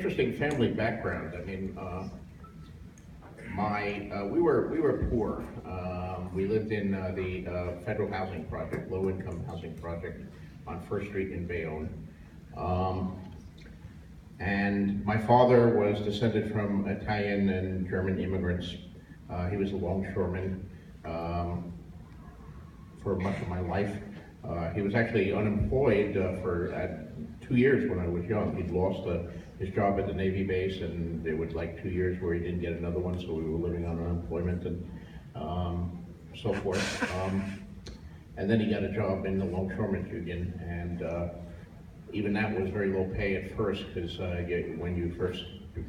interesting family background. I mean, we were poor. We lived in the federal housing project, low-income housing project on First Street in Bayonne. And my father was descended from Italian and German immigrants. He was a longshoreman for much of my life. He was actually unemployed for 2 years when I was young. He'd lost his job at the Navy base, and there was like 2 years where he didn't get another one, so we were living on unemployment and so forth. And then he got a job in the Longshoremen's Union, and even that was very low pay at first, because when you first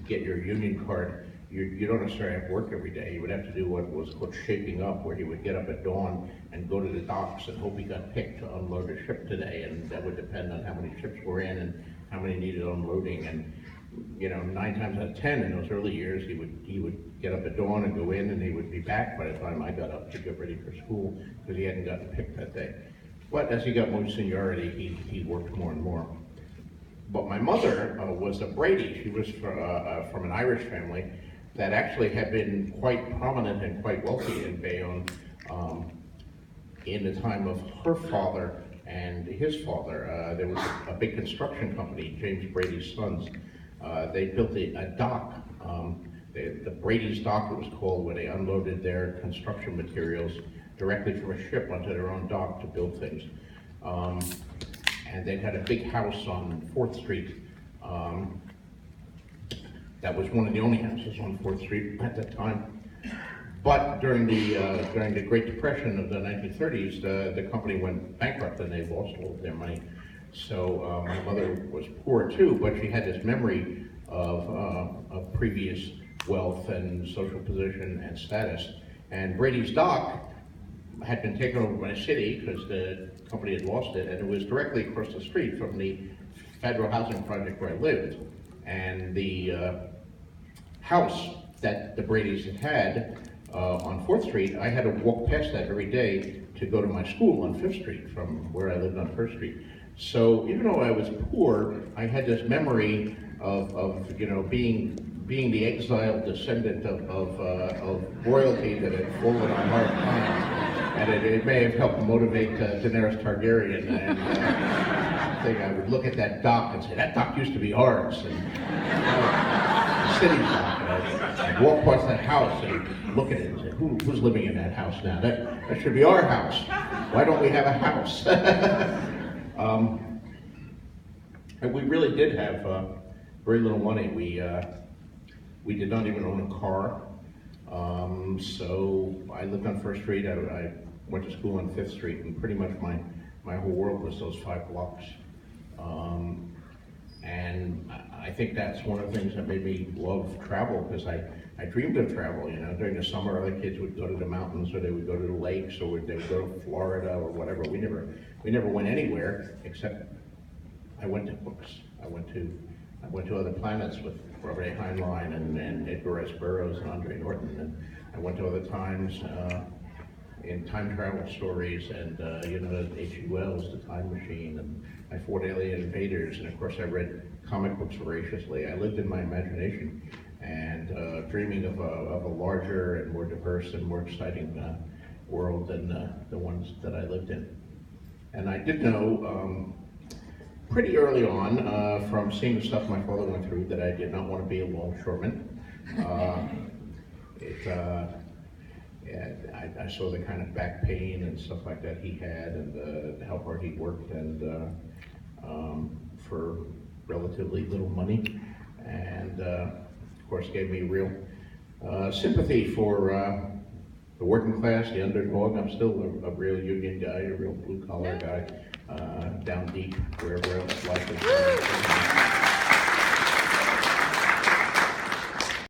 get your union card, you don't necessarily have to work every day. You would have to do what was called shaping up, where he would get up at dawn and go to the docks and hope he got picked to unload a ship today, and that would depend on how many ships were in and how many needed unloading. And 9 times out of 10 in those early years, he would get up at dawn and go in, and he would be back by the time I got up to get ready for school, because he hadn't gotten picked that day. But as he got more seniority, he worked more and more. But my mother was a Brady. She was from an Irish family that actually had been quite prominent and quite wealthy in Bayonne in the time of her father and his father. There was a big construction company, James Brady's Sons. They built a dock, the Brady's Dock it was called, where they unloaded their construction materials directly from a ship onto their own dock to build things. And they had a big house on 4th Street. That was one of the only houses on 4th Street at that time. But during the Great Depression of the 1930s, the company went bankrupt and they lost all of their money. So my mother was poor too, but she had this memory of previous wealth and social position and status. And Brady's Dock had been taken over by the city because the company had lost it, and it was directly across the street from the federal housing project where I lived. And the house that the Bradys had on 4th Street, I had to walk past that every day to go to my school on 5th Street from where I lived on 1st Street. So even though I was poor, I had this memory of being the exiled descendant of royalty that had fallen on hard times. And it may have helped motivate Daenerys Targaryen. And I would look at that dock and say, that dock used to be ours. And the city dock. And I'd walk past that house and look at it and say, who's living in that house now? That should be our house. Why don't we have a house? And we really did have very little money. We did not even own a car. So I lived on 1st Street. I went to school on 5th Street, and pretty much my whole world was those 5 blocks. And I think that's one of the things that made me love travel, because I dreamed of travel. During the summer, other kids would go to the mountains, or they would go to the lakes, or they would go to Florida or whatever. We never went anywhere except I went to books. I went to other planets with Robert A. Heinlein and Edgar S. Burroughs and Andre Norton, and I went to other times in time travel stories, and H.G. Wells, The Time Machine, and I fought alien invaders, and of course I read comic books voraciously. I lived in my imagination and dreaming of a larger and more diverse and more exciting world than the ones that I lived in. And I did know pretty early on, from seeing the stuff my father went through, that I did not want to be a longshoreman. I saw the kind of back pain and stuff like that he had, and how hard he worked, and for relatively little money, and of course gave me real sympathy for the working class, the underdog. I'm still a real union guy, a real blue collar guy. Down deep, wherever else life is.